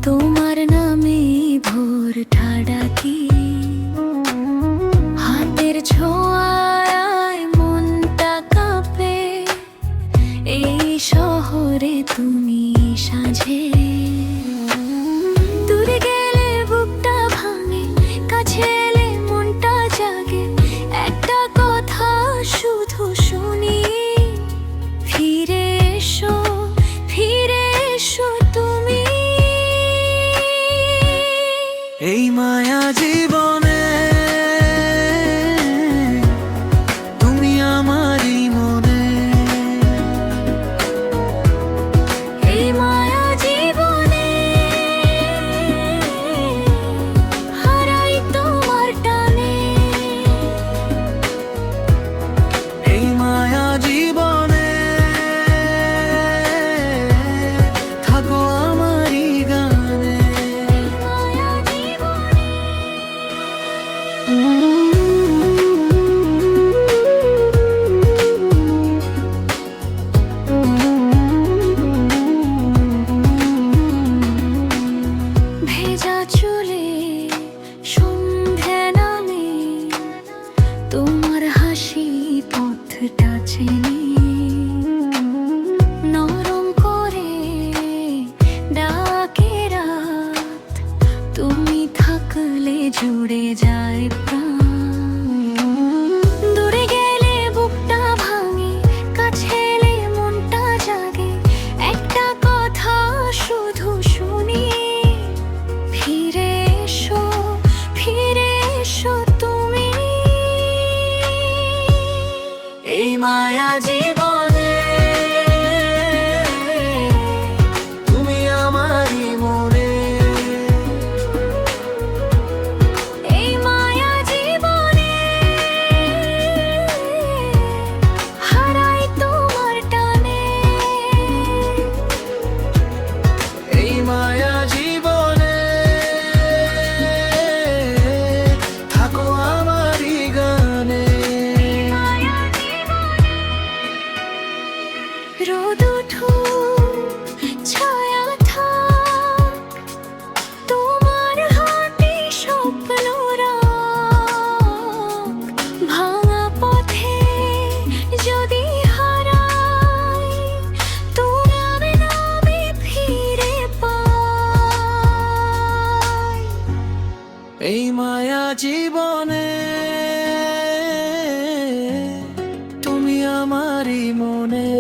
তোমার নামে ভোর ঠাডাকি, হাতের ছোঁয়ায় মনটা কাঁপে। এই শহরে তুমি সাঁঝে, দূরে গেলে বুকটা ভাঙে, কাছে এলে মনটা জাগে। একটা কথা শুধু শুনি, ফিরে এসো, ফিরে এসো তুমি। এই মায়া জীবনে তুমি আমারই মনে। এই মায়া জীবনে হারাই তোমার টানে। এই মায়া জীবনে থাকো আমারই গানে। মায়া জীবনে ভেজা চুলে সন্ধে নামে, তোমার হাসি পথটা চেনে। নরম করে ডাকে রাত, তুমি থাকলে জুড়ে যায় প্রাণ। দূরে গেলে বুকটা ভাঙে, কাছে এলে মনটা জাগে। একটা কথা শুধু শুনি, ফিরে এসো, ফিরে এসো তুমি। এই মায়া জীবনে তুমি আমারই মনে। এই মায়া জীবনে হারাই তোমার টানে। এই মায়া জীবনে থাকো আমারই গানে। মায়া জীবনে রোদ উঠুক, ছায়া থাক, তোমার হাতে স্বপ্ন রাখ। ভাঙা পথে যদি হারাই, তোমার নামে ফিরে পাই। এই মায়া জীবনে তুমি আমারই মনে।